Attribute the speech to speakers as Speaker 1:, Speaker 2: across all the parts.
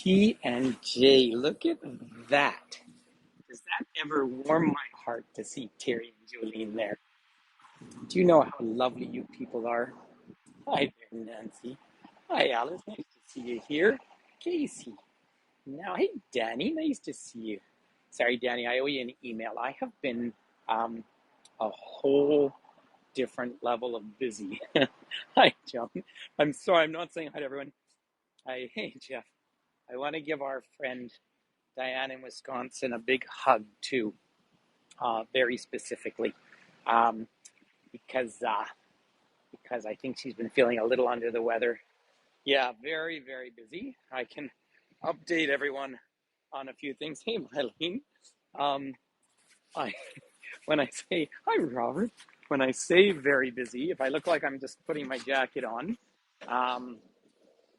Speaker 1: T&J, look at that. Does that ever warm my heart to see Terry and Jolene there? Do you know how lovely you people are? Hi there, Nancy. Hi, Alice. Nice to see you here. Casey. Now, hey, Danny. Nice to see you. Sorry, Danny, I owe you an email. I have been um, a whole different level of busy. Hi, John. I'm sorry, I'm not saying hi to everyone. Hi, hey, Jeff. I want to give our friend Diane in Wisconsin a big hug too, very specifically, um, because because I think she's been feeling a little under the weather. Yeah, very very busy. I can update everyone on a few things. Hey, Mylene, um, I when I say hi, Robert. When I say very busy, if I look like I'm just putting my jacket on, um,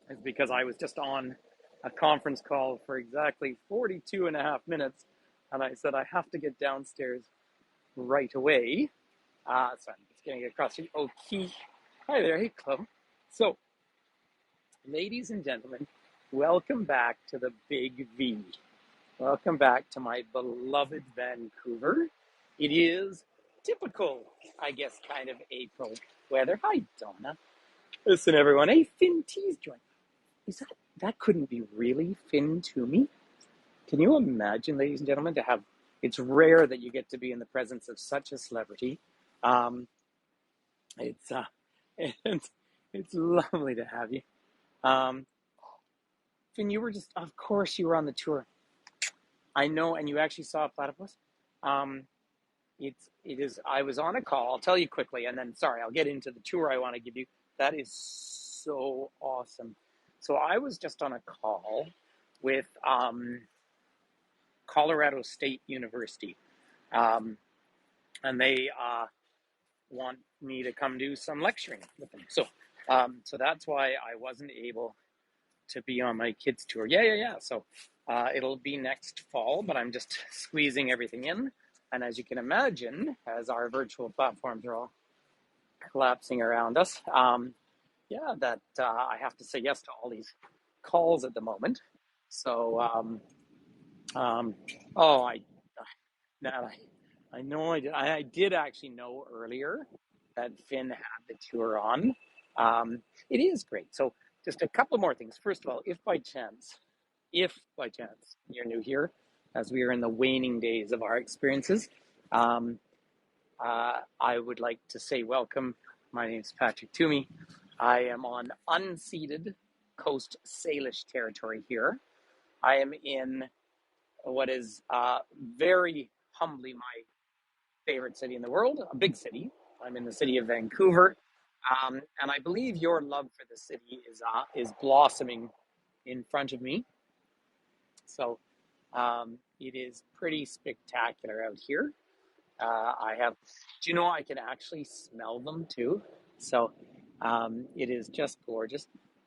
Speaker 1: it's because I was just on a conference call for exactly 42 and a half minutes. And I said, I have to get downstairs right away. So I'm just getting across the key. Hi there. Hey, Chloe. So, ladies and gentlemen, welcome back to the Big V. Welcome back to my beloved Vancouver. It is typical, I guess, kind of April weather. Hi, Donna. Listen, everyone. Hey, Finn T's joining. Is that couldn't be really Finn Toomey? Can you imagine, ladies and gentlemen, to have? It's rare that you get to be in the presence of such a celebrity. Um, it's it's lovely to have you. Um, Finn, you were just, of course, you were on the tour. I know, and you actually saw a platypus. Um, it is. I was on a call. I'll tell you quickly, and then sorry, I'll get into the tour I want to give you. That is so awesome. So I was just on a call with Colorado State University, um, and they want me to come do some lecturing with them. So that's why I wasn't able to be on my kids' tour. Yeah. So it'll be next fall, but I'm just squeezing everything in. And as you can imagine, as our virtual platforms are all collapsing around us, I have to say yes to all these calls at the moment. So, oh, now I know I did actually know earlier that Finn had the tour on. It is great. So just a couple more things. First of all, if by chance you're new here, as we are in the waning days of our experiences, um, I would like to say welcome. My name is Patrick Toomey. I am on unceded Coast Salish territory here. I am in what is very humbly my favorite city in the world, a big city. I'm in the city of Vancouver, and I believe your love for the city is blossoming in front of me. So it is pretty spectacular out here. Do you know I can actually smell them too? So it is just gorgeous.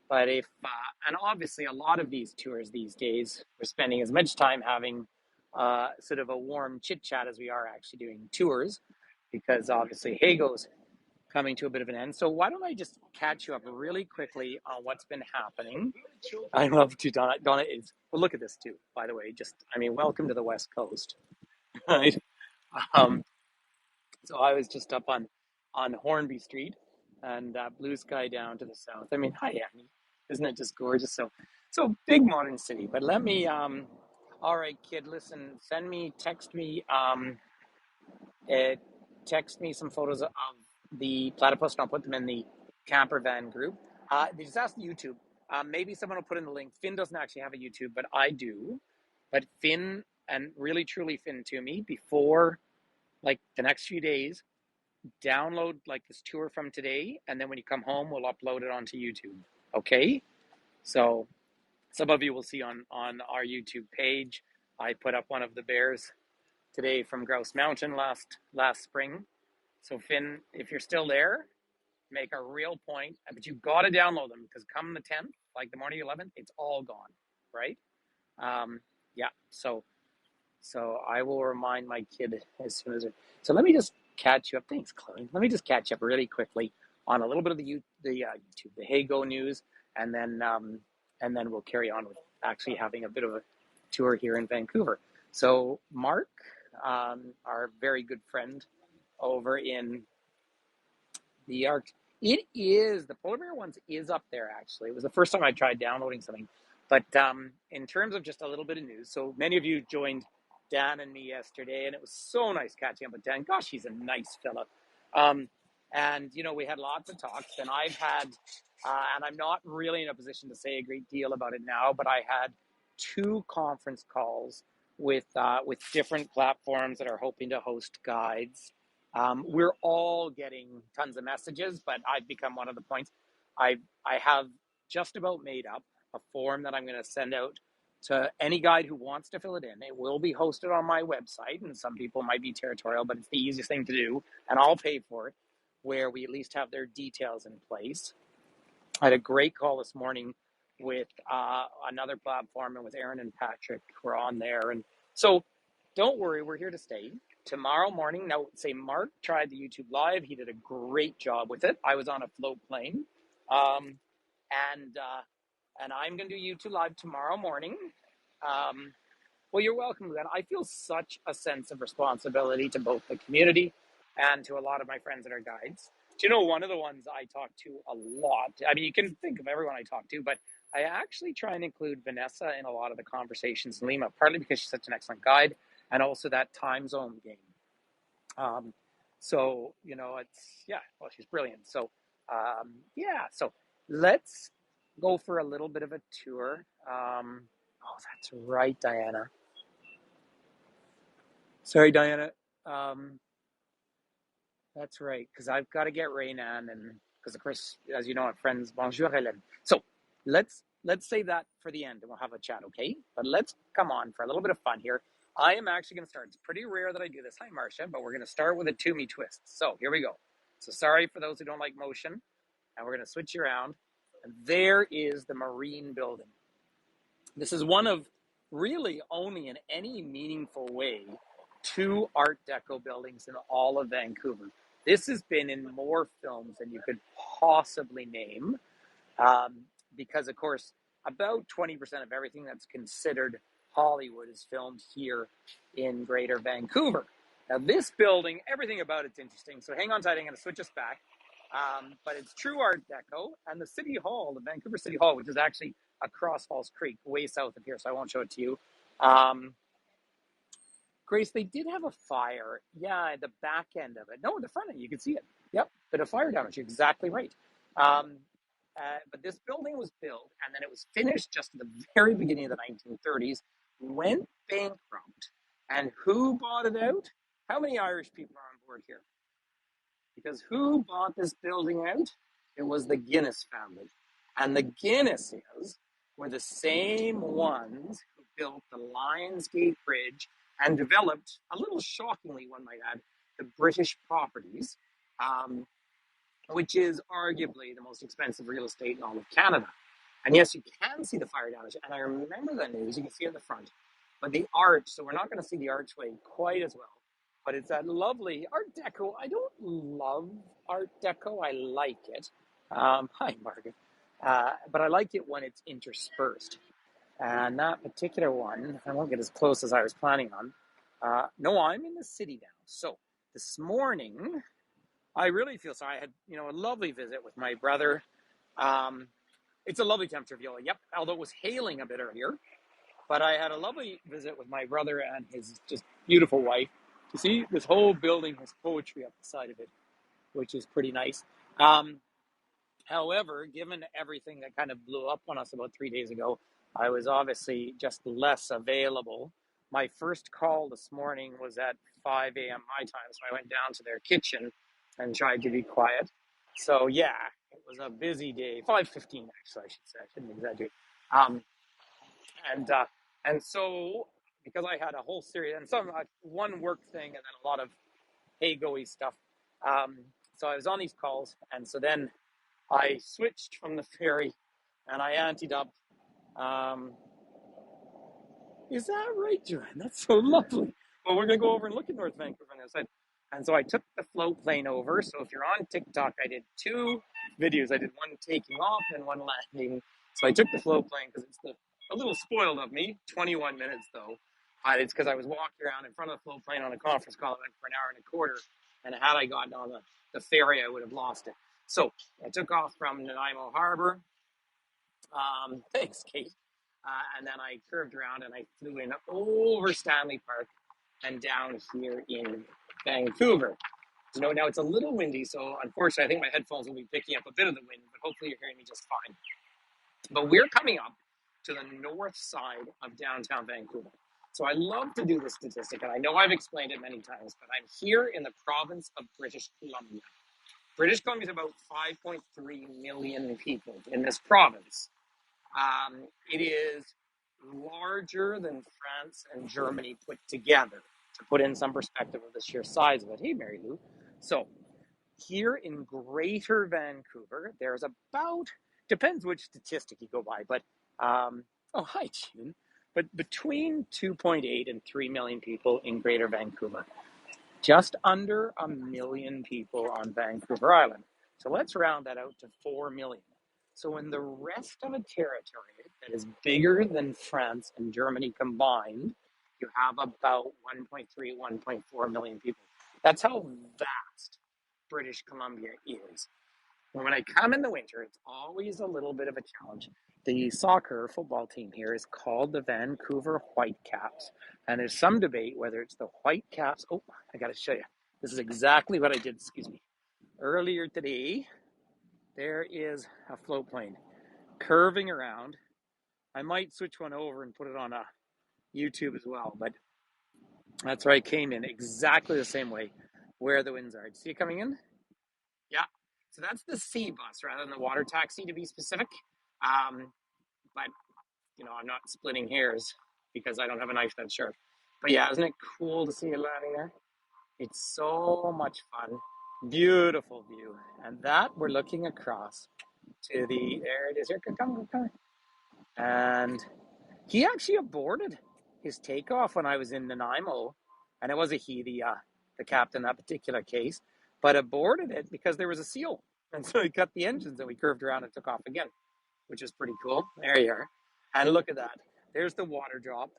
Speaker 1: But and obviously a lot of these tours these days, we're spending as much time having sort of a warm chit chat as we are actually doing tours, because obviously Heygo's coming to a bit of an end. So why don't I just catch you up really quickly on what's been happening? I love to Donna. Donna is, well, look at this too, by the way. Welcome to the West Coast, right? Um, so I was just up on Hornby Street and blue sky down to the south. I mean, hi, Annie. Isn't it just gorgeous? So big modern city. But let me, all right, kid, listen, text me, uh, text me some photos of the platypus, and I'll put them in the camper van group. They just asked YouTube. Maybe someone will put in the link. Finn doesn't actually have a YouTube, but I do. But Finn, and really truly Finn to me, before like the next few days, download like this tour from today, and then when you come home, we'll upload it onto YouTube. Okay? So some of you will see on our YouTube page, I put up one of the bears today from Grouse Mountain last spring. So Finn, if you're still there, make a real point, but you've got to download them, because come the 10th, like the morning 11th, it's all gone, right? Yeah, so I will remind my kid as soon as so let me just catch you up. Thanks, Chloe. Let me just catch you up really quickly on a little bit of the YouTube, the Heygo news, and then and then we'll carry on with actually having a bit of a tour here in Vancouver. So Mark, our very good friend over in the Arc, it is the polar bear ones is up there actually. It was the first time I tried downloading something, but in terms of just a little bit of news, so many of you joined Dan and me yesterday, and it was so nice catching up with Dan. Gosh, he's a nice fella. Um, and we had lots of talks, and I've had, and I'm not really in a position to say a great deal about it now, but I had two conference calls with different platforms that are hoping to host guides. We're all getting tons of messages, but I've become one of the points. I have just about made up a form that I'm going to send out to any guide who wants to fill it in. It will be hosted on my website, and some people might be territorial, but it's the easiest thing to do, and I'll pay for it, where we at least have their details in place. I had a great call this morning with another platform and with Aaron and Patrick. We're on there. And so don't worry, we're here to stay. Tomorrow morning, now say Mark tried the YouTube Live. He did a great job with it. I was on a float plane. Um, and I'm going to do YouTube Live tomorrow morning. Um, well, you're welcome, Glenn. I feel such a sense of responsibility to both the community and to a lot of my friends that are guides. Do you know one of the ones I talk to a lot? I mean, you can think of everyone I talk to, but I actually try and include Vanessa in a lot of the conversations in Lima, partly because she's such an excellent guide, and also that time zone game. So, well, she's brilliant. So, so let's go for a little bit of a tour. Oh, that's right, Diana. Sorry, Diana. Um, that's right, because I've got to get Raynan, and because of course, as you know, our friends, bonjour, Hélène. So let's save that for the end, and we'll have a chat, okay? But let's come on for a little bit of fun here. I am actually going to start. It's pretty rare that I do this. Hi, Marcia, but we're going to start with a to-me twist. So here we go. So sorry for those who don't like motion, and we're going to switch around. And there is the Marine Building. This is one of really only in any meaningful way 2 Art Deco buildings in all of Vancouver. This has been in more films than you could possibly name, because, of course, about 20% of everything that's considered Hollywood is filmed here in Greater Vancouver. Now, this building, everything about it's interesting. So hang on tight, I'm going to switch us back. But it's true Art Deco, and the City Hall, the Vancouver City Hall, which is actually across Falls Creek, way south of here, so I won't show it to you. Grace, they did have a fire. Yeah, at the back end of it. No, the front end, you can see it. Yep, bit of fire damage. You're exactly right. But this building was built, and then it was finished just at the very beginning of the 1930s, went bankrupt. And who bought it out? How many Irish people are on board here? Because who bought this building out? It was the Guinness family. And the Guinnesses were the same ones who built the Lions Gate Bridge and developed, a little shockingly, one might add, the British properties, which is arguably the most expensive real estate in all of Canada. And yes, you can see the fire damage. And I remember that news, you can see it in the front. But the arch, so we're not going to see the archway quite as well. But it's that lovely Art Deco. I don't love Art Deco. I like it. Hi, Margaret. But I like it when it's interspersed. And that particular one, I won't get as close as I was planning on. No, I'm in the city now. So this morning, I really feel sorry. I had, a lovely visit with my brother. It's a lovely temperature, Viola. Yep, although it was hailing a bit earlier. But I had a lovely visit with my brother and his just beautiful wife. You see, this whole building has poetry up the side of it, which is pretty nice. However, given everything that kind of blew up on us about 3 days ago, I was obviously just less available. My first call this morning was at 5 a.m. my time, so I went down to their kitchen and tried to be quiet. So yeah, it was a busy day. 5:15 actually, I should say. I shouldn't exaggerate. And so because I had a whole series and one work thing and then a lot of Heygo-y stuff. So I was on these calls, and so then I switched from the ferry and I anteed up. Is that right, Joanne? That's so lovely. Well, we're going to go over and look at North Vancouver on the side. And so I took the float plane over. So if you're on TikTok, I did 2 videos. I did one taking off and one landing. So I took the float plane because it's a little spoiled of me. 21 minutes though. It's because I was walking around in front of the float plane on a conference call. I went for an hour and a quarter. And had I gotten on the ferry, I would have lost it. So I took off from Nanaimo Harbor. Thanks, Kate. And then I curved around and I flew in over Stanley Park and down here in Vancouver. Now it's a little windy, so unfortunately, I think my headphones will be picking up a bit of the wind, but hopefully you're hearing me just fine. But we're coming up to the north side of downtown Vancouver. So I love to do this statistic, and I know I've explained it many times, but I'm here in the province of British Columbia. British Columbia is about 5.3 million people in this province. It is larger than France and Germany put together, to put in some perspective of the sheer size of it. Hey, Mary Lou. So here in Greater Vancouver, there's about, depends which statistic you go by, but, oh, hi, June. But between 2.8 and 3 million people in Greater Vancouver, just under a million people on Vancouver Island. So let's round that out to 4 million. So in the rest of a territory that is bigger than France and Germany combined, you have about 1.3, 1.4 million people. That's how vast British Columbia is. When I come in the winter, it's always a little bit of a challenge. The soccer football team here is called the Vancouver Whitecaps. And there's some debate whether it's the Whitecaps. Oh, I got to show you. This is exactly what I did, earlier today. There is a float plane curving around. I might switch one over and put it on YouTube as well, but that's where I came in exactly the same way where the winds are. See it coming in? Yeah. So that's the sea bus rather than the water taxi, to be specific. But, I'm not splitting hairs because I don't have a knife that sharp. But yeah, isn't it cool to see it landing there? It's so much fun. Beautiful view. And that we're looking across to there it is. Here, come. And he actually aborted his takeoff when I was in Nanaimo. And it was the captain in that particular case, but aborted it because there was a seal. And so he cut the engines and we curved around and took off again, which is pretty cool. There you are. And look at that. There's the water drop.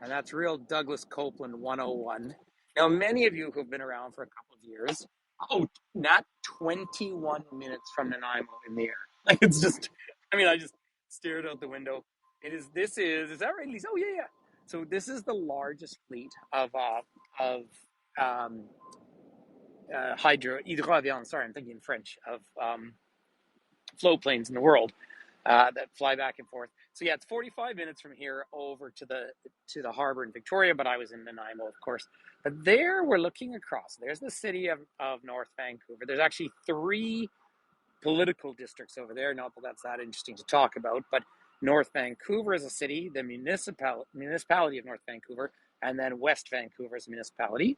Speaker 1: And that's real Douglas Copeland 101. Now, many of you who've been around for a couple of years, not 21 minutes from Nanaimo in the air. Like it's just, I just stared out the window. Is that right, Lisa? Oh, yeah. So this is the largest fleet of hydroavion, sorry, I'm thinking French, of float planes in the world that fly back and forth. So yeah, it's 45 minutes from here over to the harbor in Victoria, but I was in Nanaimo, of course. But there we're looking across. There's the city of North Vancouver. There's actually 3 political districts over there. Not that that's that interesting to talk about, but North Vancouver is a city, the municipality of North Vancouver, and then West Vancouver is a municipality,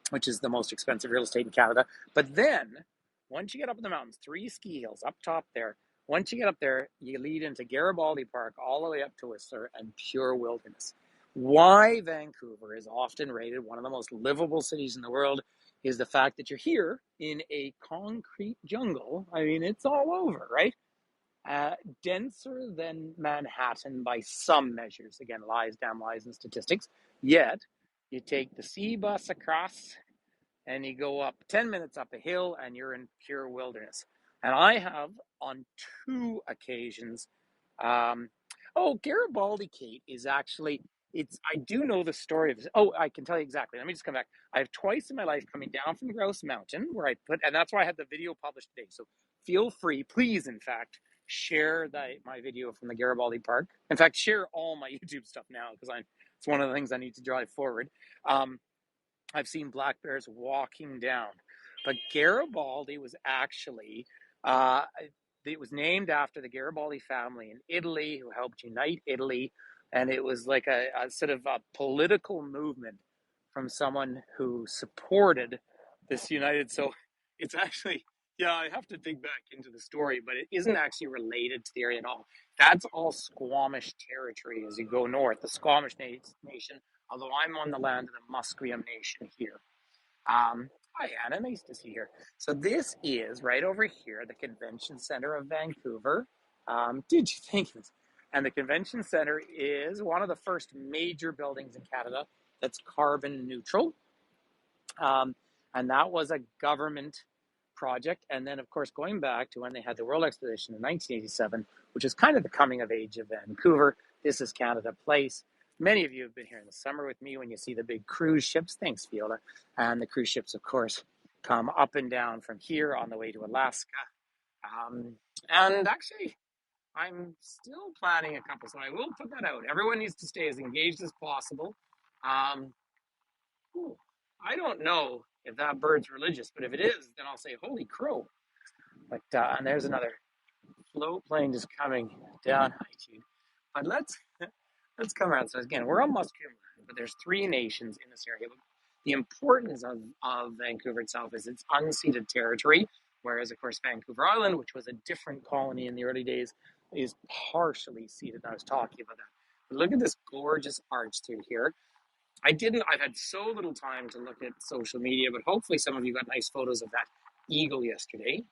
Speaker 1: which is the most expensive real estate in Canada. But then, once you get up in the mountains, 3 ski hills up top there, once you get up there, you lead into Garibaldi Park all the way up to Whistler and pure wilderness. Why Vancouver is often rated one of the most livable cities in the world is the fact that you're here in a concrete jungle. It's all over, right? Denser than Manhattan by some measures. Again, lies, and statistics. Yet, you take the sea bus across and you go up 10 minutes up a hill and you're in pure wilderness. And I have on 2 occasions, Garibaldi, Kate, is actually, I do know the story of this. Oh, I can tell you exactly. Let me just come back. I have twice in my life coming down from Grouse Mountain where and that's why I had the video published today. So feel free, please, in fact, share my video from the Garibaldi Park. In fact, share all my YouTube stuff now because it's one of the things I need to drive forward. I've seen black bears walking down, but Garibaldi was actually, it was named after the Garibaldi family in Italy who helped unite Italy. And it was like a sort of a political movement from someone who supported this united. So it's actually, I have to dig back into the story, but it isn't actually related to the area at all. That's all Squamish territory as you go north, the Squamish Nation, although I'm on the land of the Musqueam Nation here. Hi, Anna. Nice to see you here. So this is right over here, the Convention Center of Vancouver. Did you think this? And the Convention Center is one of the first major buildings in Canada that's carbon neutral. Um, and that was a government project. And then, of course, going back to when they had the World Exposition in 1987, which is kind of the coming of age of Vancouver. This is Canada Place. Many of you have been here in the summer with me when you see the big cruise ships. Thanks, Fiona. And the cruise ships, of course, come up and down from here on the way to Alaska. Um, and actually, I'm still planning a couple, so I will put that out. Everyone needs to stay as engaged as possible. Um, Ooh, I don't know if that bird's religious, but if it is, then I'll say, holy crow. But and there's another float plane just coming down. But let's come around. So again, we're on Musqueam, but there's three nations in this area. The importance of Vancouver itself is it's unceded territory, whereas of course Vancouver Island, which was a different colony in the early days, is partially ceded. I was talking about that. But look at this gorgeous arch through here. I've had so little time to look at social media, but hopefully some of you got nice photos of that eagle yesterday.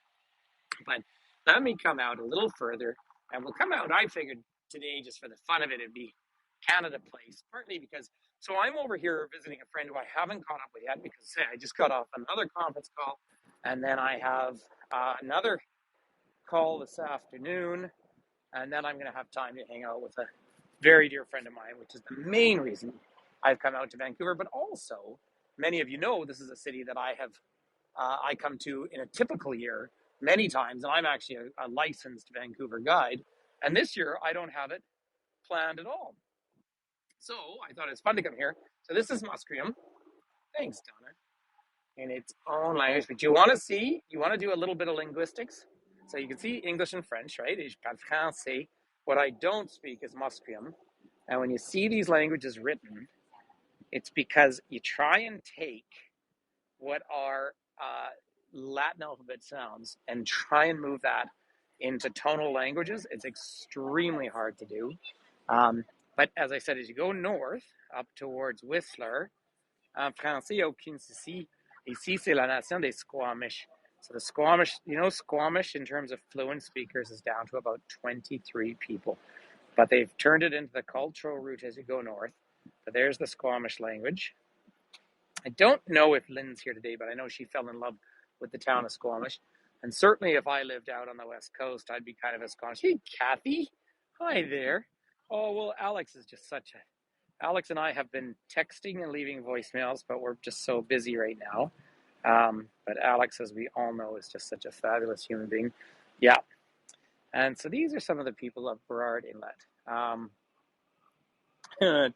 Speaker 1: But let me come out a little further, and we'll come out, I figured today, just for the fun of it, it'd be Canada Place, partly because, so I'm over here visiting a friend who I haven't caught up with yet because I just got off another conference call, and then I have another call this afternoon, and then I'm going to have time to hang out with a very dear friend of mine, which is the main reason I've come out to Vancouver. But also, many of you know this is a city that I come to in a typical year many times, and I'm actually a licensed Vancouver guide. And this year, I don't have it planned at all. So I thought it's fun to come here. So this is Musqueam. Thanks, Donna. In its own language. But you want to do a little bit of linguistics. So you can see English and French, right? Je parle français. What I don't speak is Musqueam. And when you see these languages written, it's because you try and take what are Latin alphabet sounds and try and move that into tonal languages. It's extremely hard to do. But as I said, as you go north up towards Whistler, en français, il n'y a aucun souci. Ici, c'est la nation des Squamish. So the Squamish, Squamish in terms of fluent speakers is down to about 23 people. But they've turned it into the cultural route as you go north. But there's the Squamish language. I don't know if Lynn's here today, but I know she fell in love with the town of Squamish. And certainly if I lived out on the West Coast, I'd be kind of a Squamish. Hey, Kathy. Hi there. Oh, well, Alex is just Alex and I have been texting and leaving voicemails, but we're just so busy right now. But Alex, as we all know, is just such a fabulous human being. Yeah. And so these are some of the people of Burrard Inlet.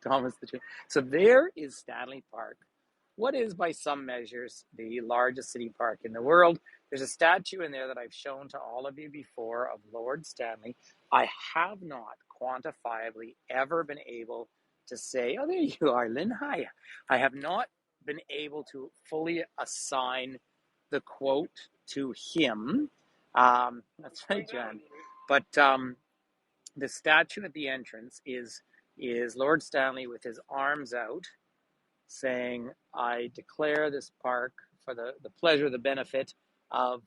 Speaker 1: Thomas the Tree. So there is Stanley Park. What is, by some measures, the largest city park in the world? There's a statue in there that I've shown to all of you before of Lord Stanley. I have not quantifiably ever been able to say, oh, there you are, Lynn. Hi. I have not been able to fully assign the quote to him. That's right, Jan. But the statue at the entrance is Lord Stanley with his arms out, saying, I declare this park for the pleasure, the benefit of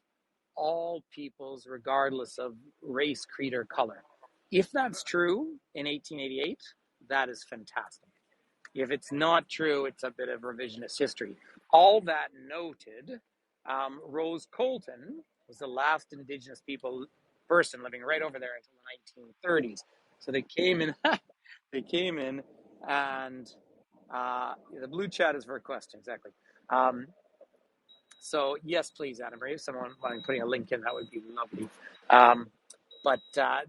Speaker 1: all peoples, regardless of race, creed, or color. If that's true in 1888, that is fantastic. If it's not true, it's a bit of revisionist history. All that noted, Rose Colton was the last Indigenous person living right over there until the 1930s. So they came in, and the blue chat is for a question, exactly. So yes, please, Adam Ray, if someone wanted putting a link in, that would be lovely. But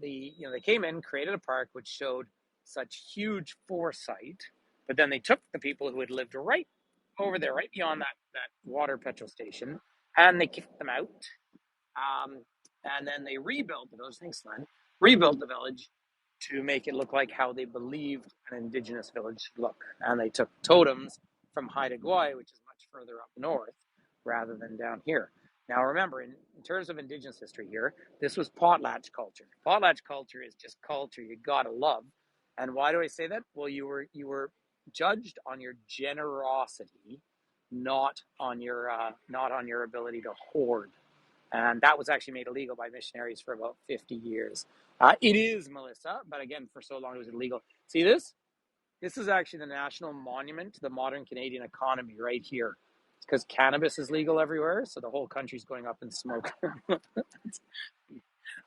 Speaker 1: they came in, created a park which showed such huge foresight, but then they took the people who had lived right over there, right beyond that water petrol station, and they kicked them out. And then they rebuilt the village. Thanks, Len. Rebuilt the village to make it look like how they believed an Indigenous village should look. And they took totems from Haida Gwaii, which is much further up north, rather than down here. Now remember, in terms of Indigenous history here, this was potlatch culture. Potlatch culture is just culture you gotta love. And why do I say that? Well, you were judged on your generosity not on your ability to hoard. And that was actually made illegal by missionaries for about 50 years. It is, Melissa, but again, for so long it was illegal. See this? This is actually the national monument to the modern Canadian economy right here. It's because cannabis is legal everywhere, so the whole country's going up in smoke.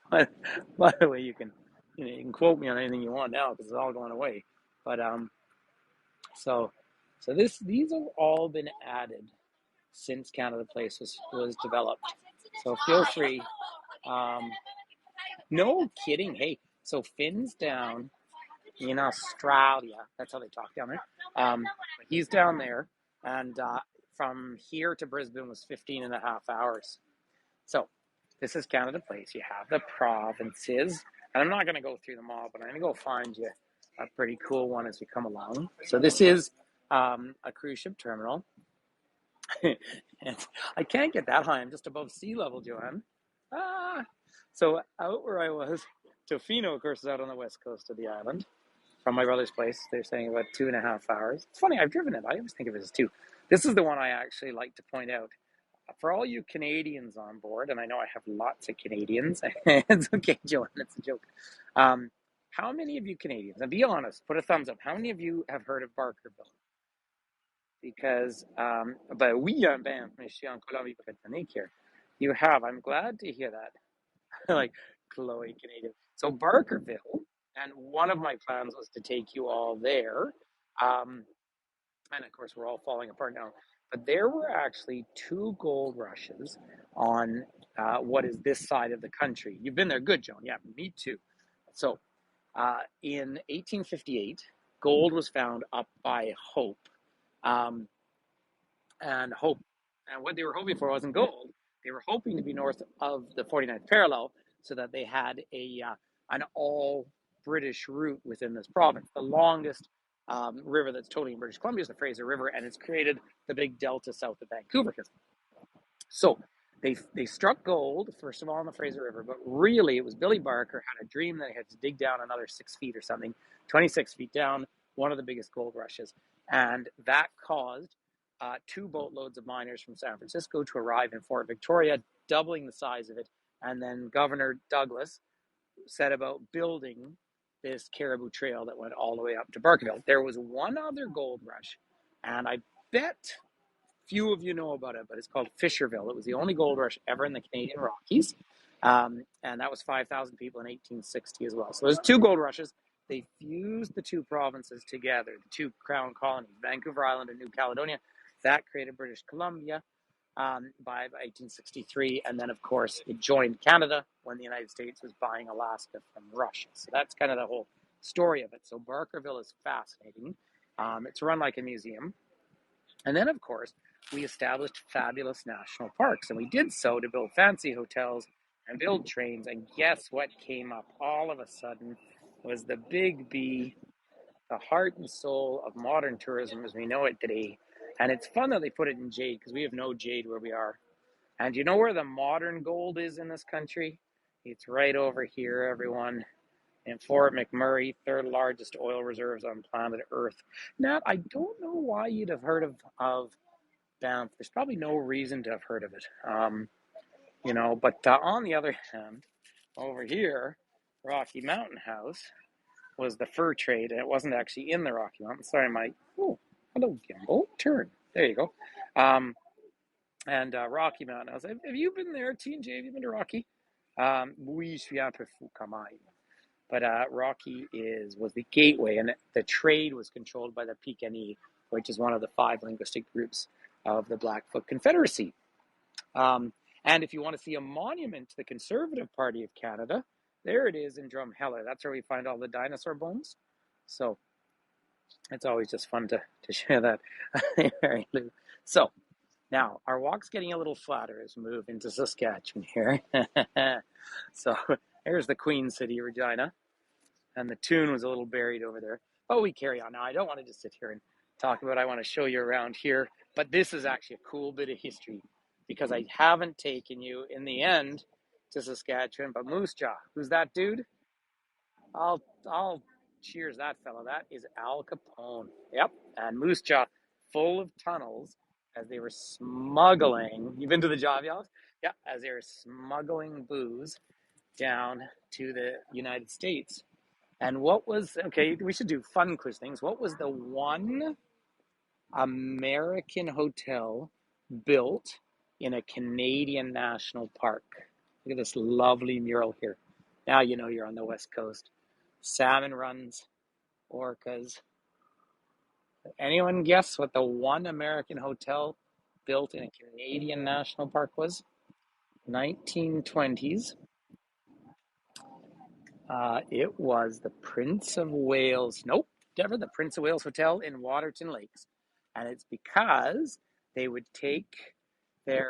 Speaker 1: By the way, you can quote me on anything you want now because it's all going away. But so these have all been added since Canada Place was developed. So feel free. Um, no kidding. Hey, so Finn's down in Australia. That's how they talk down there. But he's down there, and from here to Brisbane was 15 and a half hours. So this is Canada Place. You have the provinces, and I'm not going to go through them all, but I'm going to go find you a pretty cool one as we come along. So this is a cruise ship terminal. And I can't get that high. I'm just above sea level, Joanne. So out where I was, Tofino, of course, is out on the west coast of the island. From my brother's place, they're saying about 2.5 hours. It's funny, I've driven it. I always think of it as two. This is the one I actually like to point out. For all you Canadians on board, and I know I have lots of Canadians. It's okay, Joanne, it's a joke. How many of you Canadians, and be honest, put a thumbs up, how many of you have heard of Barkerville? Because, ben oui, ben, je suis en Colombie-Britannique here. You have. I'm glad to hear that. Like Chloe Canadian. So Barkerville, and one of my plans was to take you all there. And of course, we're all falling apart now. But there were actually two gold rushes on what is this side of the country. You've been there, good, Joan. Yeah, me too. So in 1858, gold was found up by Hope. Um, and what they were hoping for wasn't gold. They were hoping to be north of the 49th parallel so that they had an all British route within this province. The longest river that's totally in British Columbia is the Fraser River, and it's created the big delta south of Vancouver. So they struck gold, first of all, on the Fraser River, but really it was Billy Barker had a dream that he had to dig down another 6 feet or something, 26 feet down, one of the biggest gold rushes. And that caused 2 boatloads of miners from San Francisco to arrive in Fort Victoria, doubling the size of it. And then Governor Douglas set about building this Caribou Trail that went all the way up to Barkerville. There was one other gold rush, and I bet few of you know about it, but it's called Fisherville. It was the only gold rush ever in the Canadian Rockies, and that was 5,000 people in 1860 as well. So there's 2 gold rushes. They fused the 2 provinces together, the 2 crown colonies, Vancouver Island and New Caledonia. That created British Columbia by 1863, and then of course it joined Canada when the United States was buying Alaska from Russia. So that's kind of the whole story of it. So Barkerville is fascinating. It's run like a museum. And then, of course, we established fabulous national parks, and we did so to build fancy hotels and build trains. And guess what came up all of a sudden was the big B, the heart and soul of modern tourism as we know it today. And it's fun that they put it in jade because we have no jade where we are. And you know where the modern gold is in this country? It's right over here, everyone. In Fort McMurray, 3rd largest oil reserves on planet Earth. Now, I don't know why you'd have heard of Banff. There's probably no reason to have heard of it. But on the other hand, over here, Rocky Mountain House was the fur trade, and it wasn't actually in the Rocky Mountains. Sorry, Mike. Oh, hello, Gimbal. Turn. There you go. And Rocky Mountain House. Have you been there, T&J? Have you been to Rocky? Oui, je suis un peu fou quand même. But Rocky was the gateway, and the trade was controlled by the Piikani, which is one of the 5 linguistic groups of the Blackfoot Confederacy. And if you want to see a monument to the Conservative Party of Canada, there it is in Drumheller. That's where we find all the dinosaur bones. So it's always just fun to share that. So now our walk's getting a little flatter as we move into Saskatchewan here. So there's the Queen City, Regina. And the tune was a little buried over there. But we carry on. Now, I don't want to just sit here and talk about it. I want to show you around here. But this is actually a cool bit of history because I haven't taken you in the end to Saskatchewan. But Moose Jaw, who's that dude? I'll cheers that fella. That is Al Capone. Yep. And Moose Jaw, full of tunnels, as they were smuggling. You've been to the Java House? Yeah, as they were smuggling booze down to the United States. And what was, okay, we should do fun quiz things. What was the one American hotel built in a Canadian national park? Look at this lovely mural here. Now you know you're on the West Coast. Salmon runs, orcas. Anyone guess what the one American hotel built in a Canadian national park was? 1920s. It was the Prince of Wales. Nope, never the Prince of Wales Hotel in Waterton Lakes, and it's because they would take the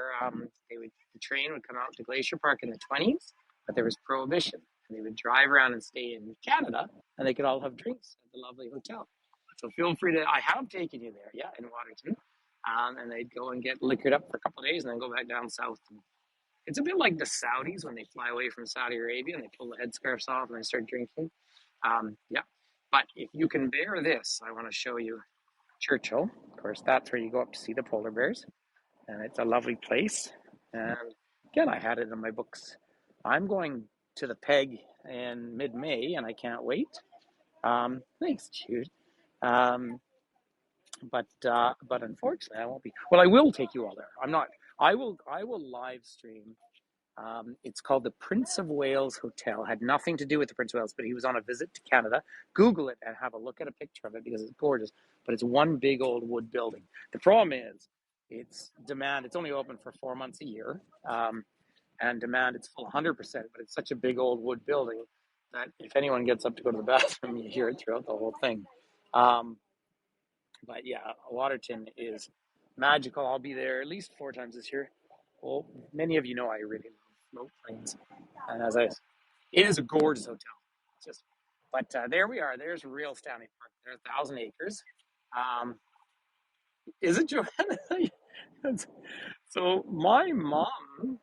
Speaker 1: train would come out to Glacier Park in the 20s, but there was prohibition, and they would drive around and stay in Canada, and they could all have drinks at the lovely hotel. So feel free to. I have taken you there, yeah, in Waterton, and they'd go and get liquored up for a couple of days, and then go back down south. It's a bit like the Saudis when they fly away from Saudi Arabia and they pull the headscarves off and they start drinking. Yeah, but if you can bear this, I want to show you Churchill. Of course, that's where you go up to see the polar bears, and it's a lovely place. And again, I had it in my books. I'm going to the Peg in mid-May, and I can't wait. Thanks, Jude. But unfortunately, I won't be. Well, I will take you all there. I'm not. I will live stream. It's called the Prince of Wales Hotel. Had nothing to do with the Prince of Wales, but he was on a visit to Canada. Google it and have a look at a picture of it because it's gorgeous. But it's one big old wood building. The problem is, it's demand. It's only open for 4 months a year, and demand it's full 100%. But it's such a big old wood building that if anyone gets up to go to the bathroom, you hear it throughout the whole thing. But yeah, Waterton is magical. I'll be there at least 4 times this year. Well, many of you know I really love float planes, and it is a gorgeous hotel. But there we are. There's real Stanley Park. There's 1,000 acres. Is it, Joanna? So my mom,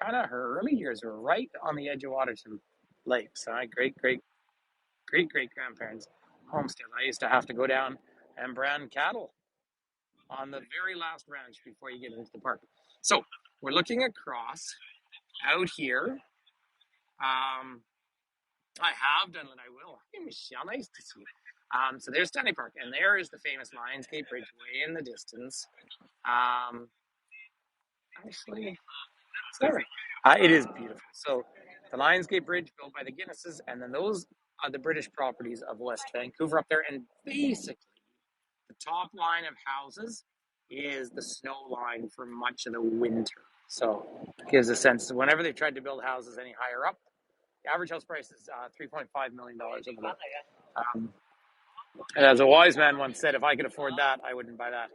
Speaker 1: kind of her early years were right on the edge of Waterton Lake. So my great grandparents homestead. I used to have to go down and brand cattle on the very last ranch before you get into the park. So we're looking across out here. I have done it. I will. Hey, Michelle, nice to see you. So there's Stanley Park, and there is the famous Lionsgate Bridge way in the distance. Actually, sorry. It is beautiful. So the Lionsgate Bridge built by the Guinnesses, and then those are the British properties of West Vancouver up there. And basically, the top line of houses is the snow line for much of the winter. So it gives a sense. Whenever they tried to build houses any higher up, the average house price is $3.5 million over there. And as a wise man once said, if I could afford that, I wouldn't buy that.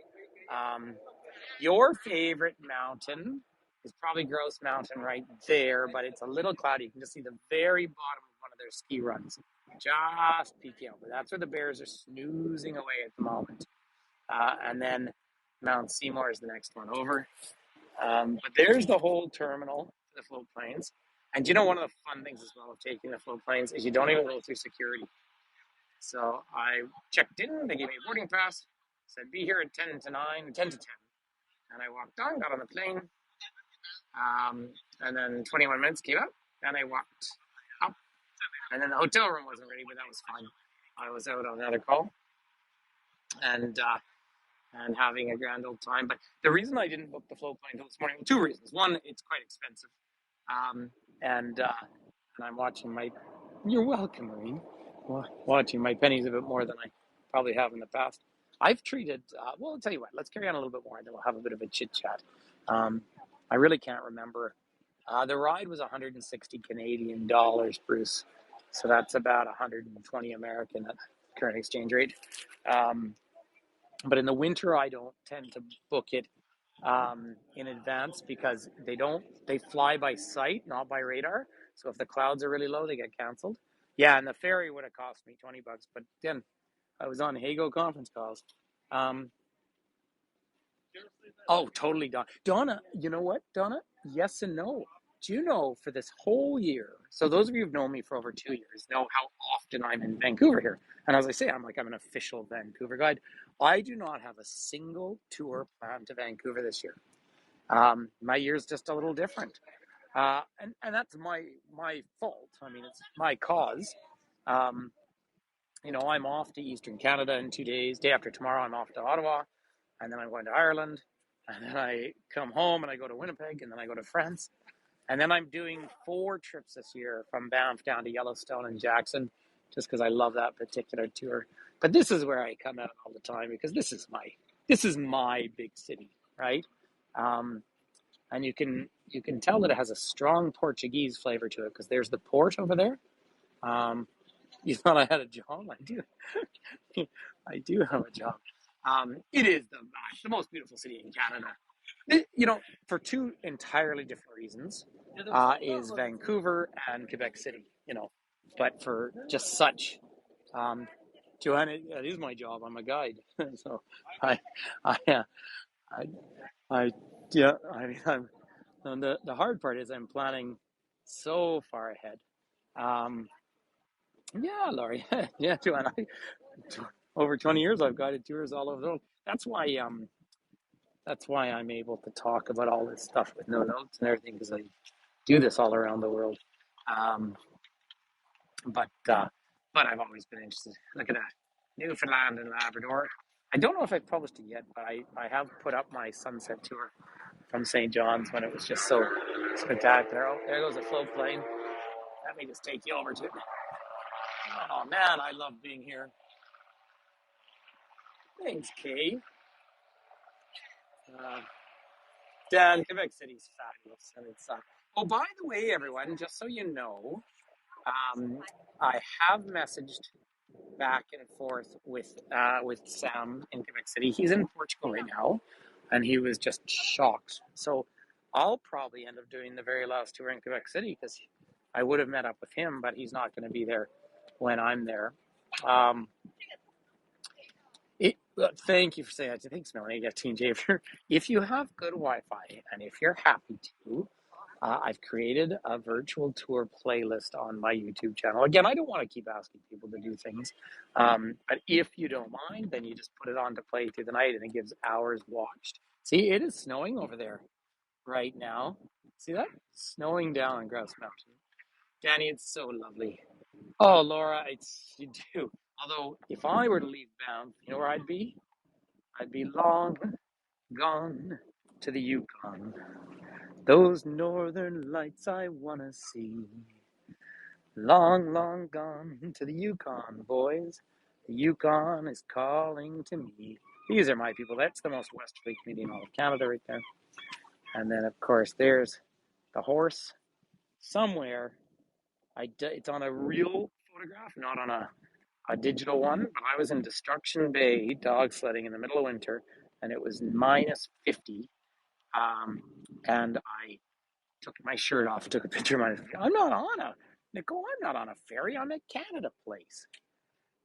Speaker 1: Your favorite mountain is probably Grouse Mountain right there, but it's a little cloudy. You can just see the very bottom of one of their ski runs, just peeking out. But that's where the bears are snoozing away at the moment. And then Mount Seymour is the next one over. But there's the whole terminal, the float planes. And you know, one of the fun things as well of taking the float planes is you don't even go through security. So I checked in, they gave me a boarding pass, said be here at 10 to 9, 10 to 10. And I walked on, got on the plane, and then 21 minutes came up, and I walked up. And then the hotel room wasn't ready, but that was fine. I was out on another call, and having a grand old time. But the reason I didn't book the float plane until this morning, 2 reasons. One, it's quite expensive, and I'm watching my. You're welcome, Marine. Watching my pennies a bit more than I probably have in the past. I've treated. Well, I'll tell you what. Let's carry on a little bit more, and then we'll have a bit of a chit chat. I really can't remember. The ride was 160 Canadian dollars, Bruce. So that's about 120 American at current exchange rate. But in the winter, I don't tend to book it in advance because they fly by sight, not by radar. So if the clouds are really low, they get canceled. Yeah, and the ferry would have cost me $20, but then I was on Heygo conference calls. Oh, totally, Donna, you know what, Donna? Yes and no. Do you know for this whole year, so those of you who've known me for over 2 years know how often I'm in Vancouver here. And as I say, I'm an official Vancouver guide. I do not have a single tour planned to Vancouver this year. My year's just a little different. And that's my fault. I mean, it's my cause. Um, I'm off to Eastern Canada in 2 days. Day after tomorrow, I'm off to Ottawa, and then I'm going to Ireland, and then I come home and I go to Winnipeg, and then I go to France, and then I'm doing 4 trips this year from Banff down to Yellowstone and Jackson, just because I love that particular tour. But this is where I come out all the time because this is my big city, right? Um, and you can tell that it has a strong Portuguese flavor to it because there's the port over there. Um, you thought I had a job? I do. I do have a job. It is the most beautiful city in Canada. For two entirely different reasons, is Vancouver and Quebec City. But for just such, um, Joanna, that is my job. I'm a guide, so I, I, I, I, yeah. I mean, the hard part is I'm planning so far ahead. Um, yeah, Laurie. Yeah, Joanna. Over 20 years, I've guided tours all over the world. That's why I'm able to talk about all this stuff with no notes and everything because I do this all around the world. Um, but I've always been interested. Look at that, Newfoundland and Labrador. I don't know if I've published it yet, but I have put up my sunset tour from St. John's when it was just so spectacular. Oh, there goes a float plane. Let me just take you over to it. Oh man, I love being here. Thanks, Kay. Uh, Dan, Quebec City's fabulous, and it's. Oh, by the way, everyone, just so you know, um, I have messaged back and forth with Sam in Quebec City. He's in Portugal right now, and he was just shocked. So I'll probably end up doing the very last tour in Quebec City because I would have met up with him, but he's not going to be there when I'm there. Um, Thank you for saying that. Thanks, Melanie. Yeah, Teen J. If you have good Wi-Fi and if you're happy to, I've created a virtual tour playlist on my YouTube channel. Again, I don't want to keep asking people to do things, but if you don't mind, then you just put it on to play through the night, and it gives hours watched. See, it is snowing over there right now. See that? Snowing down on Grouse Mountain. Danny, it's so lovely. Oh, Laura, you do. Although, if I were to leave Banff, you know where I'd be? I'd be long gone to the Yukon. Those northern lights I wanna see. Long, long gone to the Yukon, boys. The Yukon is calling to me. These are my people. That's the most westerly community in all of Canada right there. And then, of course, there's the horse somewhere. It's on a real photograph, not on a digital one, but I was in Destruction Bay dog sledding in the middle of winter, and it was minus 50. And I took my shirt off, took a picture of my. Nicole, I'm not on a ferry. I'm at Canada Place.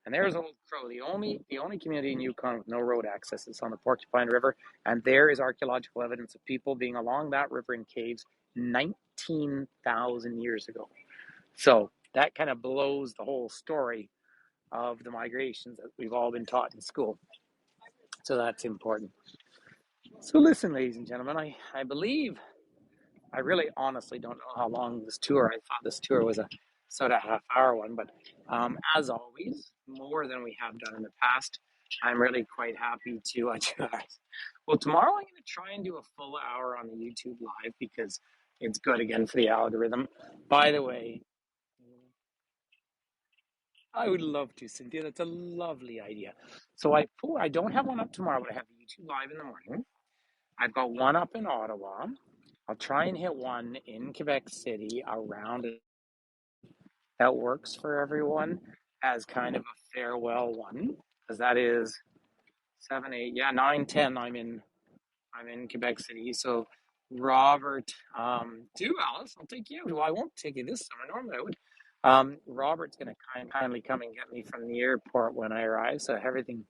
Speaker 1: And there's Old Crow, the only community in Yukon with no road access. It's on the Porcupine River, and there is archaeological evidence of people being along that river in caves 19,000 years ago. So that kind of blows the whole story of the migrations that we've all been taught in school. So that's important. So listen, ladies and gentlemen, I believe, I really honestly don't know how long this tour, I thought this tour was a sort of half-hour one, but as always, more than we have done in the past. I'm really quite happy to well, tomorrow I'm going to try and do a full hour on the YouTube live because it's good again for the algorithm. By the way, I would love to, Cynthia. That's a lovely idea. So I don't have one up tomorrow, but I have the YouTube live in the morning. I've got one up in Ottawa. I'll try and hit one in Quebec City around it that works for everyone as kind of a farewell one, because that is 7, 8, yeah, 9, 10. I'm in Quebec City. So Robert, do Alice, I'll take you. Well, I won't take you this summer. Normally I would. Robert's going to kindly come and get me from the airport when I arrive. So everything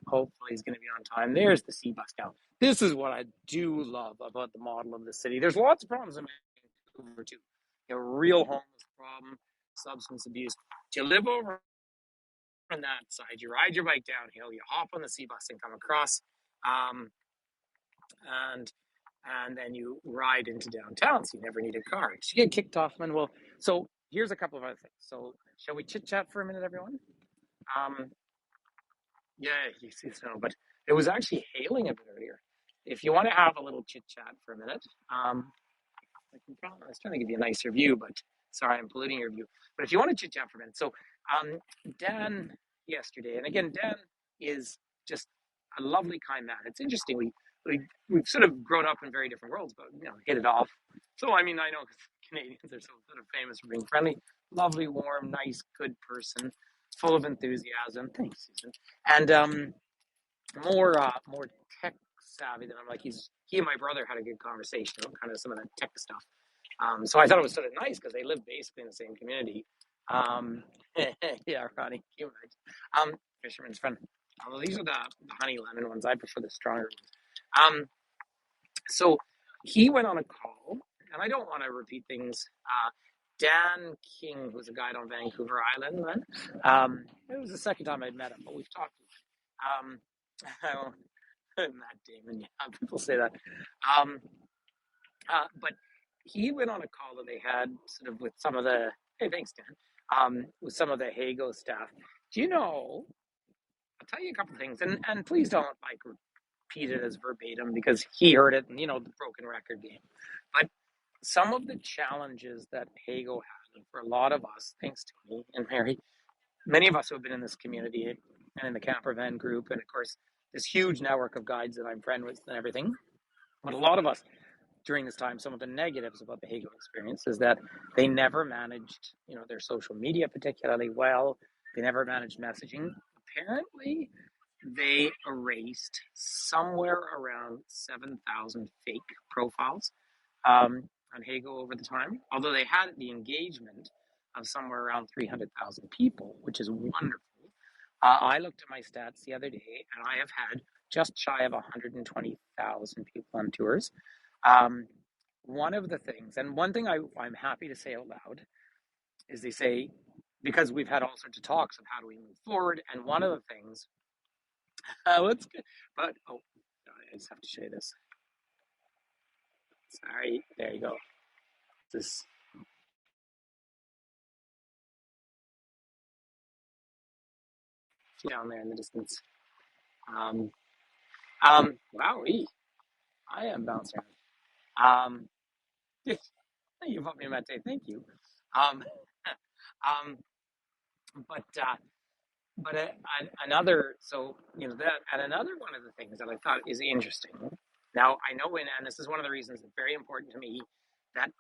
Speaker 1: hopefully is going to be on time. There's the sea bus now. This is what I do love about the model of the city. There's lots of problems in Vancouver too. A real homeless problem, substance abuse. Do you live over on that side. You ride your bike downhill, you hop on the C bus and come across, um, and and then you ride into downtown, so you never need a car. Did you get kicked off, man? Well, so here's a couple of other things. So shall we chit chat for a minute, everyone? Um, yeah, you see snow, but it was actually hailing a bit earlier. If you want to have a little chit chat for a minute, I was trying to give you a nicer view, but sorry, I'm polluting your view. But if you want to chit chat for a minute, so Dan yesterday, and again, Dan is just a lovely, kind man. It's interesting. We've sort of grown up in very different worlds, but hit it off. So I mean, I know Canadians are so sort of famous for being friendly, lovely, warm, nice, good person, full of enthusiasm. Thanks, Susan. And more tech savvy than I'm like. He and my brother had a good conversation about kind of some of that tech stuff. So I thought it was sort of nice because they live basically in the same community. Um, yeah, Ronnie, can you imagine? Fisherman's friend. Although these are the honey lemon ones. I prefer the stronger ones. So he went on a call, and I don't want to repeat things. Dan King, who's a guide on Vancouver Island, it was the second time I'd met him, but we've talked. Matt Damon, yeah, people say that. Um, but he went on a call that they had sort of with some of the, hey, thanks, Dan, with some of the Heygo staff. Do you know, I'll tell you a couple of things, and please don't like repeat it as verbatim because he heard it and, the broken record game. But some of the challenges that Heygo had, and for a lot of us, thanks to me and Mary, many of us who have been in this community and in the camper van group, and of course, this huge network of guides that I'm friend with and everything. But a lot of us during this time, some of the negatives about the Heygo experience is that they never managed, their social media particularly well. They never managed messaging. Apparently, they erased somewhere around 7,000 fake profiles on Heygo over the time, although they had the engagement of somewhere around 300,000 people, which is wonderful. I looked at my stats the other day, and I have had just shy of 120,000 people on tours. One of the things, and one thing I'm happy to say out loud, is they say, because we've had all sorts of talks of how do we move forward, and one of the things, let's get, but, I just have to show you this. Sorry, there you go. This down there in the distance. Um, wow, I am bouncing around. You put me in that day. Thank you. Um, um, but another, so that, and another one of the things that I thought is interesting. Now I know, and this is one of the reasons it's very important to me that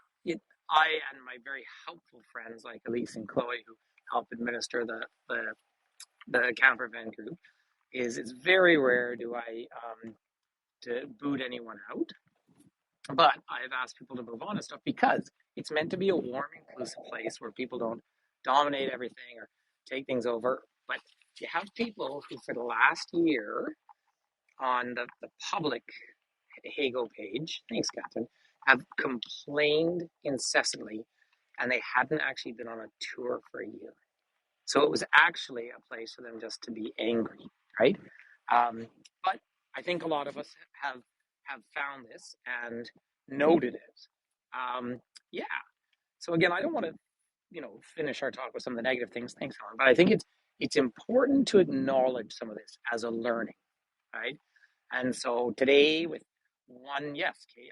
Speaker 1: I and my very helpful friends like Elise and Chloe who help administer the camper van group is it's very rare do I to boot anyone out. But I've asked people to move on and stuff because it's meant to be a warm, inclusive place where people don't dominate everything or take things over. But you have people who, for the last year, on the public Heygo page, thanks, Catherine, have complained incessantly, and they hadn't actually been on a tour for a year. So it was actually a place for them just to be angry, right? But I think a lot of us have found this and noted it. Yeah. So again, I don't want to, finish our talk with some of the negative things. Thanks, Helen. But I think it's important to acknowledge some of this as a learning, right? And so today, with one, yes, Kate,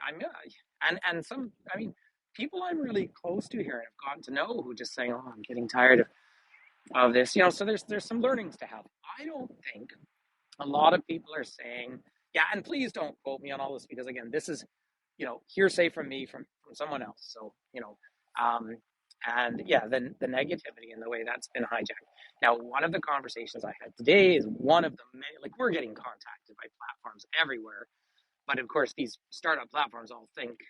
Speaker 1: and some, I mean, people I'm really close to here and have gotten to know who just saying, "Oh, I'm getting tired of this," So there's some learnings to have. I don't think a lot of people are saying, yeah, and please don't quote me on all this because again, this is, hearsay from me from someone else. So, and yeah, the negativity and the way that's been hijacked. Now, one of the conversations I had today is one of the many, like we're getting contacted by platforms everywhere, but of course these startup platforms all think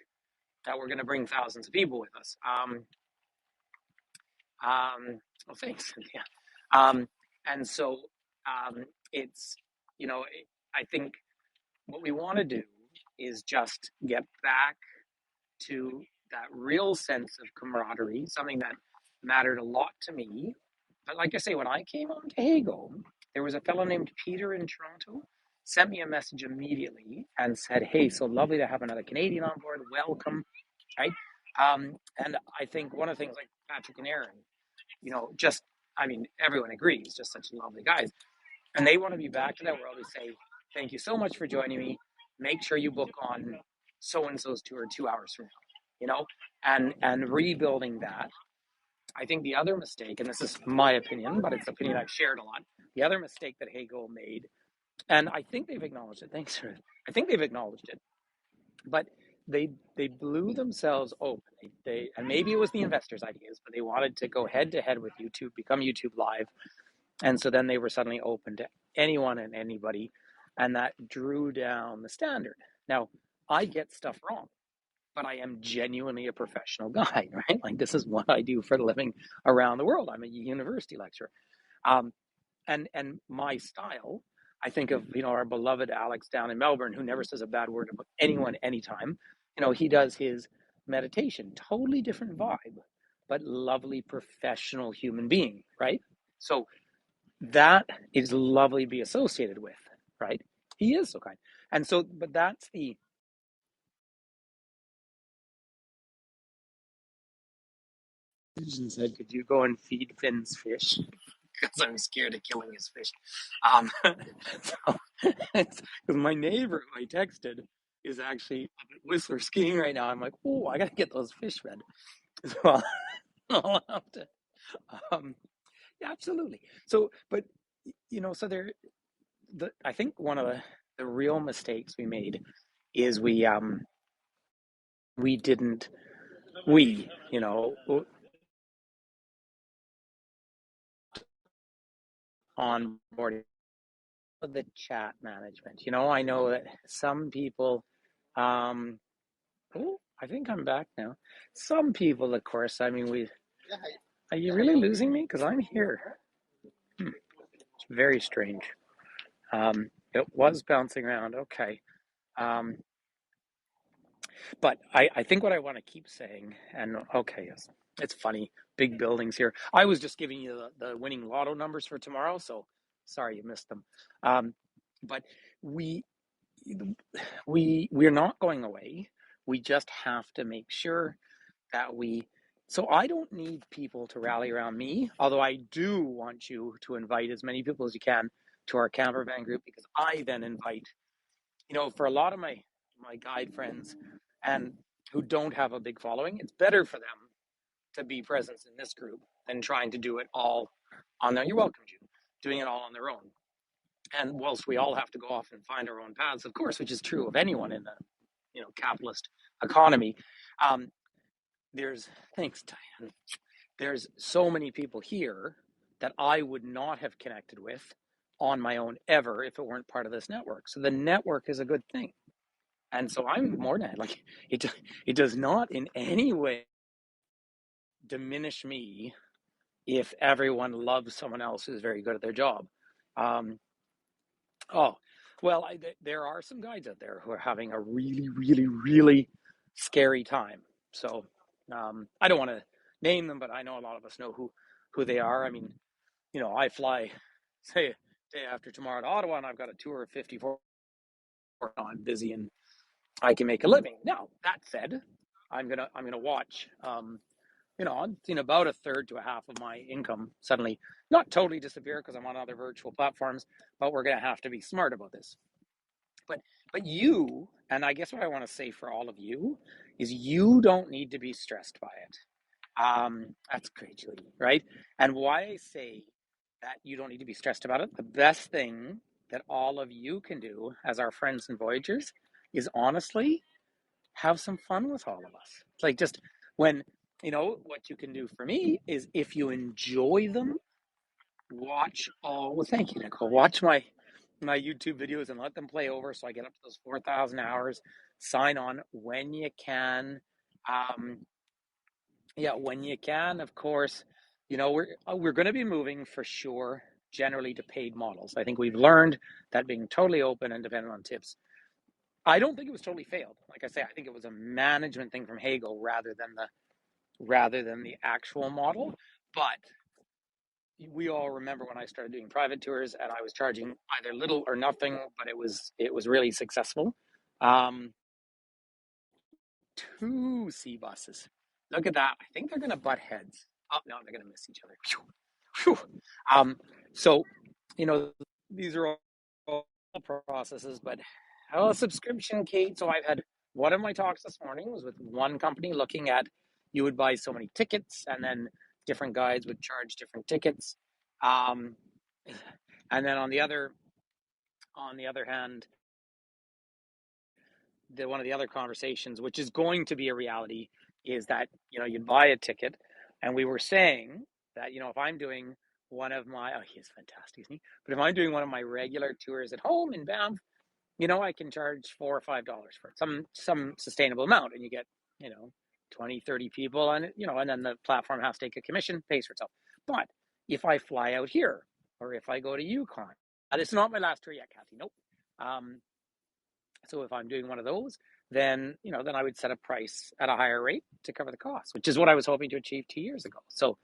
Speaker 1: that we're going to bring thousands of people with us. Well, thanks. Yeah. And so it's, I think what we want to do is just get back to that real sense of camaraderie, something that mattered a lot to me But like I say, when I came on to Heygo, there was a fellow named Peter in Toronto, sent me a message immediately and said, "Hey, so lovely to have another Canadian on board. Welcome." Right. And I think one of the things like Patrick and Aaron, just, I mean, everyone agrees, just such lovely guys. And they want to be back to that world. We say, thank you so much for joining me. Make sure you book on so and so's tour 2 hours from now, and rebuilding that. I think the other mistake, and this is my opinion, but it's an opinion I've shared a lot. The other mistake that Heygo made, and I think they've acknowledged it. Thanks for it. I think they've acknowledged it, but they blew themselves open. And maybe it was the investors' ideas, but they wanted to go head to head with YouTube, become YouTube Live, and so then they were suddenly open to anyone and anybody, and that drew down the standard. Now, I get stuff wrong, but I am genuinely a professional guy, right? Like, this is what I do for a living around the world. I'm a university lecturer. Um, and my style, I think of, our beloved Alex down in Melbourne, who never says a bad word about anyone anytime. He does his meditation, totally different vibe, but lovely professional human being, right? So that is lovely to be associated with, right? He is so kind. And so, but that's the said, could you go and feed Finn's fish? Because I'm scared of killing his fish. So, because my neighbor who I texted is actually up at Whistler skiing right now. I'm like, oh, I got to get those fish fed. So I'll have to, yeah, absolutely. So, but, so I think one of the real mistakes we made is we didn't, we, onboarding the chat management. I know that some people, um, oh, I think I'm back now. Some people, of course, I mean, are you really losing me? Because I'm here. It's very strange. It was bouncing around. Okay. Um, but I think what I want to keep saying, and okay, yes, it's funny, big buildings here. I was just giving you the winning lotto numbers for tomorrow, so sorry you missed them. But we we're not going away. We just have to make sure that so I don't need people to rally around me, although I do want you to invite as many people as you can to our camper van group, because I then invite, for a lot of my guide friends and who don't have a big following, it's better for them to be present in this group than trying to do it all on their, you're welcome, June, doing it all on their own. And whilst we all have to go off and find our own paths, of course, which is true of anyone in the capitalist economy, um, there's thanks, Diane. There's so many people here that I would not have connected with on my own ever if it weren't part of this network. So the network is a good thing, and so I'm more than like it does not in any way diminish me if everyone loves someone else who's very good at their job. Um, Oh, well, there are some guides out there who are having a really, really, really scary time. So I don't want to name them, but I know a lot of us know who they are. I mean, I fly, say, day after tomorrow to Ottawa, and I've got a tour of 54. I'm busy and I can make a living. Now, that said, I'm gonna watch. I've seen about a third to a half of my income suddenly not totally disappear because I'm on other virtual platforms, but we're going to have to be smart about this. But you, and I guess what I want to say for all of you is you don't need to be stressed by it. That's great, Julie, right? And why I say that you don't need to be stressed about it, the best thing that all of you can do as our friends and voyagers is honestly have some fun with all of us. It's like just when, what you can do for me is if you enjoy them, watch all, well, thank you, Nicole. Watch my YouTube videos and let them play over so I get up to those 4,000 hours. Sign on when you can. Yeah, when you can, of course. We're going to be moving for sure generally to paid models. I think we've learned that being totally open and dependent on tips. I don't think it was totally failed. Like I say, I think it was a management thing from Heygo rather than the actual model. But we all remember when I started doing private tours and I was charging either little or nothing, but it was really successful. Um, two sea buses. Look at that. I think they're going to butt heads. Oh no, they're going to miss each other. Phew. Phew. So you know these are all processes, but subscription, Kate. So I've had one of my talks this morning was with one company looking at you would buy so many tickets, and then different guides would charge different tickets. Um, and then on the other hand, one of the other conversations, which is going to be a reality, is that you'd buy a ticket, and we were saying that if I'm doing one of my he's fantastic, isn't he? But if I'm doing one of my regular tours at home in Banff, I can charge $4 or $5 for it, some sustainable amount, and you get 20, 30 people, and and then the platform has to take a commission, pays for itself. But if I fly out here, or if I go to Yukon, and it's not my last tour yet, Kathy. Nope. So if I'm doing one of those, then I would set a price at a higher rate to cover the cost, which is what I was hoping to achieve 2 years ago. So,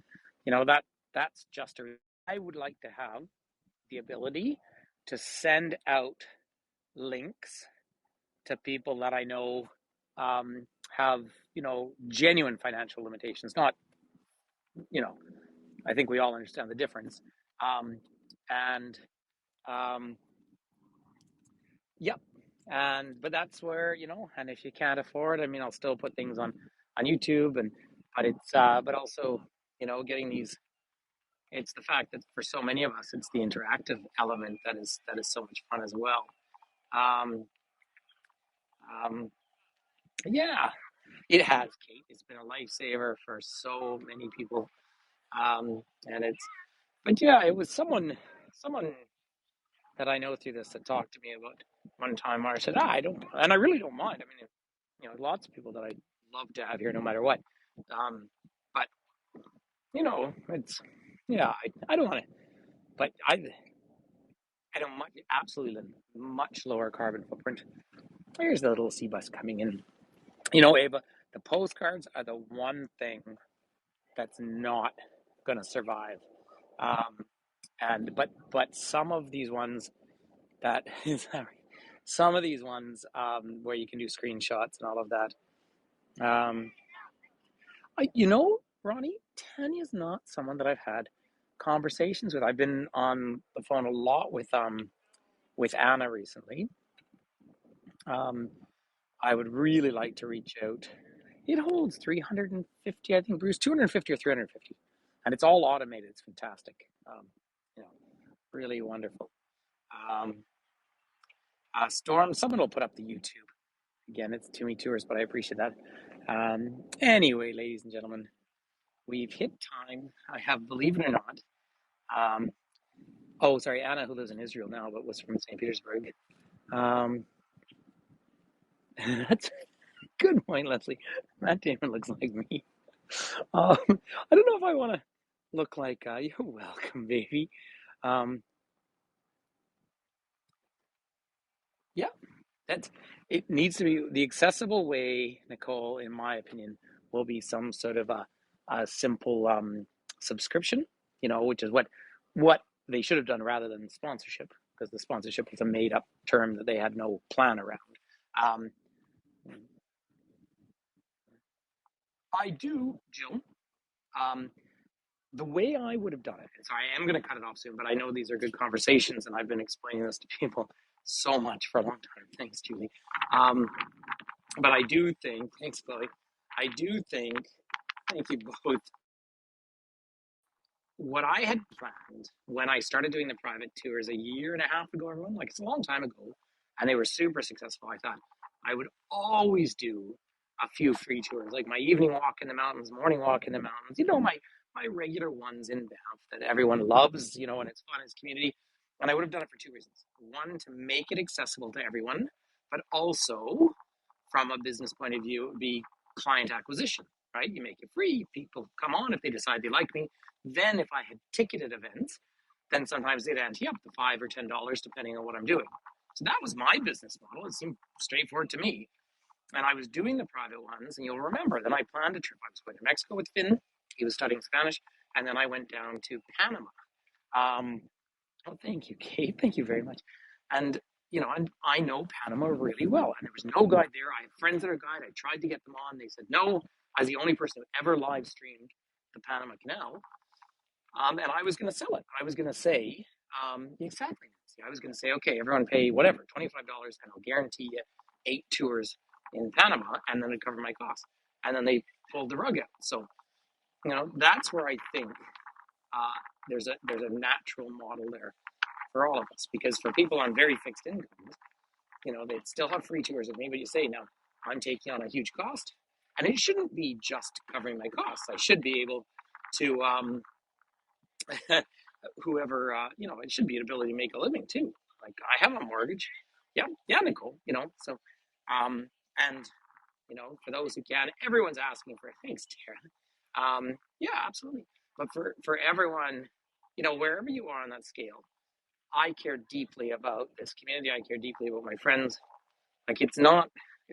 Speaker 1: that's just I would like to have the ability to send out links to people that I know have genuine financial limitations. Not I think we all understand the difference. And Yep. But that's where, and if you can't afford, I mean, I'll still put things on YouTube, but also, getting these, it's the fact that for so many of us, it's the interactive element that is so much fun as well. Um, um, yeah, it has, Kate. It's been a lifesaver for so many people. And but yeah, it was someone that I know through this that talked to me about one time where I said, I don't, and I really don't mind. I mean, lots of people that I'd love to have here no matter what. But it's, yeah, I don't want to, but I don't much, absolutely much lower carbon footprint. Here's the little sea bus coming in. Ava, the postcards are the one thing that's not going to survive. Um, but some of these ones that some of these ones where you can do screenshots and all of that. Ronnie, Tanya's not someone that I've had conversations with. I've been on the phone a lot with Anna recently. I would really like to reach out. It holds 350, I think, Bruce, 250 or 350, and it's all automated. It's fantastic. You know, really wonderful. Um, Storm, someone will put up the YouTube. Again, it's Too Many Tours, but I appreciate that. Anyway, ladies and gentlemen, we've hit time. I have, believe it or not, oh, sorry, Anna, who lives in Israel now, but was from St. Petersburg. Um, that's a good point, Leslie. Matt Damon looks like me. I don't know if I want to look like, you're welcome, baby. Um, yeah, it needs to be the accessible way, Nicole, in my opinion, will be some sort of a simple subscription, which is what they should have done rather than sponsorship, because the sponsorship was a made up term that they had no plan around. Um, I do, Jill. Um, the way I would have done it, and so I am going to cut it off soon, but I know these are good conversations, and I've been explaining this to people so much for a long time. Thanks, Julie. But I do think, thanks, Chloe. I do think, thank you both. What I had planned when I started doing the private tours a year and a half ago, everyone, like it's a long time ago, and they were super successful. I thought I would always do a few free tours, like my evening walk in the mountains, morning walk in the mountains, my regular ones in Banff that everyone loves, and it's fun, it's community. And I would have done it for two reasons. One, to make it accessible to everyone, but also from a business point of view, it would be client acquisition, right? You make it free, people come on if they decide they like me. Then if I had ticketed events, then sometimes they'd ante up to $5 or $10 depending on what I'm doing. So that was my business model. It seemed straightforward to me. And I was doing the private ones, and you'll remember that I planned a trip. I was going to Mexico with Finn. He was studying Spanish. and then I went down to Panama. Um, oh, thank you, Kate. Thank you very much. And and I know Panama really well. And there was no guide there. I have friends that are guide. I tried to get them on. They said no. I was the only person who ever live streamed the Panama Canal. And I was going to sell it. I was going to say exactly. I was going to say, okay, everyone pay whatever, $25, and I'll guarantee you 8 tours in Panama, and then it'd cover my costs. And then they pulled the rug out. So that's where I think there's a natural model there for all of us, because for people on very fixed incomes, they'd still have free tours with me, but you say, no, I'm taking on a huge cost, and it shouldn't be just covering my costs. I should be able to whoever it should be an ability to make a living too. Like, I have a mortgage. Yeah, Nicole. So and for those who can, everyone's asking for it. Thanks, Tara. Yeah, absolutely. But for everyone, wherever you are on that scale, I care deeply about this community. I care deeply about my friends. Like, it's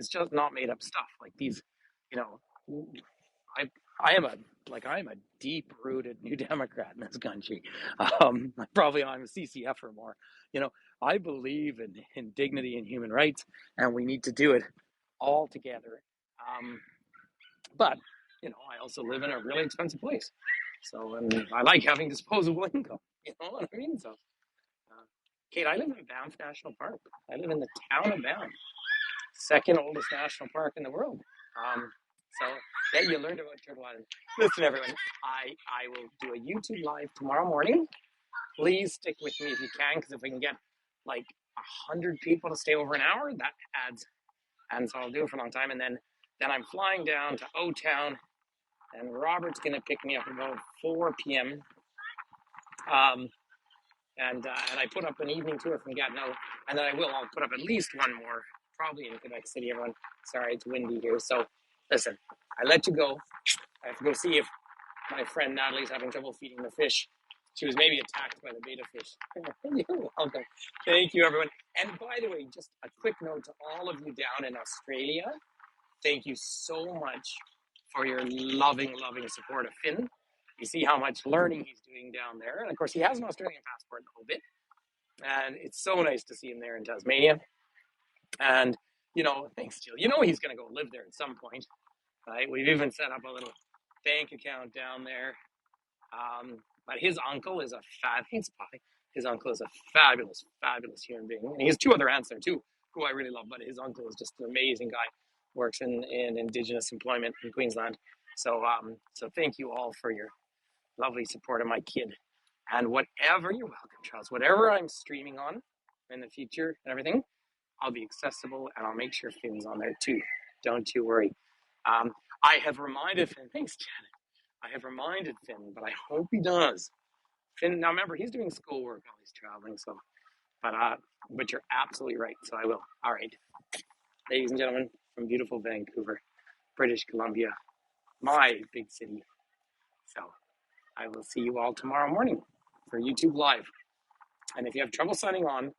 Speaker 1: just not made up stuff. Like these, you know, I I am a deep rooted New Democrat in this country. Probably I'm a CCFer more. You know, I believe in dignity and human rights, and we need to do it all together. But I also live in a really expensive place, so and I like having disposable income. You know what I mean? So, Kate, I live in Banff National Park. I live in the town of Banff, second oldest national park in the world. So yeah, you learned about Turtle Island. Listen, everyone, I will do a YouTube live tomorrow morning. Please stick with me if you can, because if we can get like 100 people to stay over an hour, that adds. And so I'll do it for a long time, and then I'm flying down to O-Town, and Robert's gonna pick me up about 4 p.m. And I put up an evening tour from Gatineau, and then I'll put up at least one more, probably in Quebec City. Everyone, sorry, it's windy here. So listen, I let you go. I have to go see if my friend Natalie's having trouble feeding the fish. She was maybe attacked by the beta fish. You're welcome. Thank you, everyone. And by the way, just a quick note to all of you down in Australia. Thank you so much for your loving support of Finn. You see how much learning he's doing down there. And of course, he has an Australian passport a little bit. And it's so nice to see him there in Tasmania. And, thanks, Jill. He's going to go live there at some point. Right? We've even set up a little bank account down there. But his uncle is His uncle is a fabulous human being. And he has two other aunts there too, who I really love. But his uncle is just an amazing guy. Works in Indigenous employment in Queensland. So thank you all for your lovely support of my kid. And whatever, you're welcome, Charles. Whatever I'm streaming on in the future and everything, I'll be accessible, and I'll make sure Finn's on there too. Don't you worry. I have reminded Finn. Thanks, Janet. I have reminded Finn, but I hope he does. Finn, now remember, he's doing schoolwork while he's traveling. So, but you're absolutely right. So I will. All right, ladies and gentlemen, from beautiful Vancouver, British Columbia, my big city. So I will see you all tomorrow morning for YouTube Live. And if you have trouble signing on,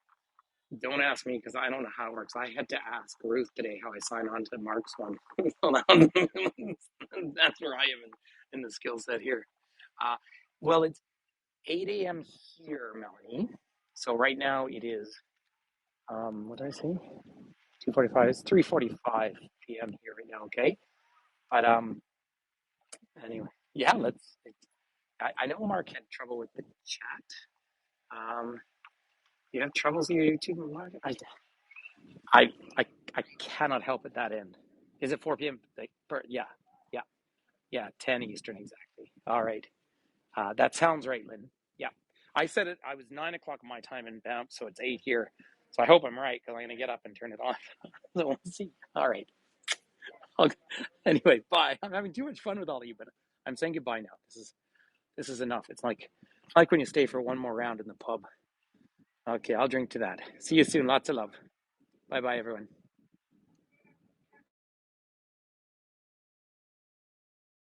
Speaker 1: don't ask me, because I don't know how it works. I had to ask Ruth today how I sign on to Mark's one. That's where I am in the skill set here. Well, it's 8 a.m. here, Melanie. So right now it is, what did I say? 2:45. It's 3:45 p.m. here right now, okay? But anyway, yeah, I know Mark had trouble with the chat. You have troubles with your YouTube, Mark? I cannot help at that end. Is it 4 p.m.? Yeah, 10 Eastern exactly. All right. That sounds right, Lynn. Yeah. I said it, I was 9 o'clock my time in Banff, so it's 8 here. So I hope I'm right, because I'm going to get up and turn it on. So we'll see. All right. Okay. Anyway, bye. I'm having too much fun with all of you, but I'm saying goodbye now. This is enough. It's like when you stay for one more round in the pub. Okay, I'll drink to that. See you soon. Lots of love. Bye-bye, everyone.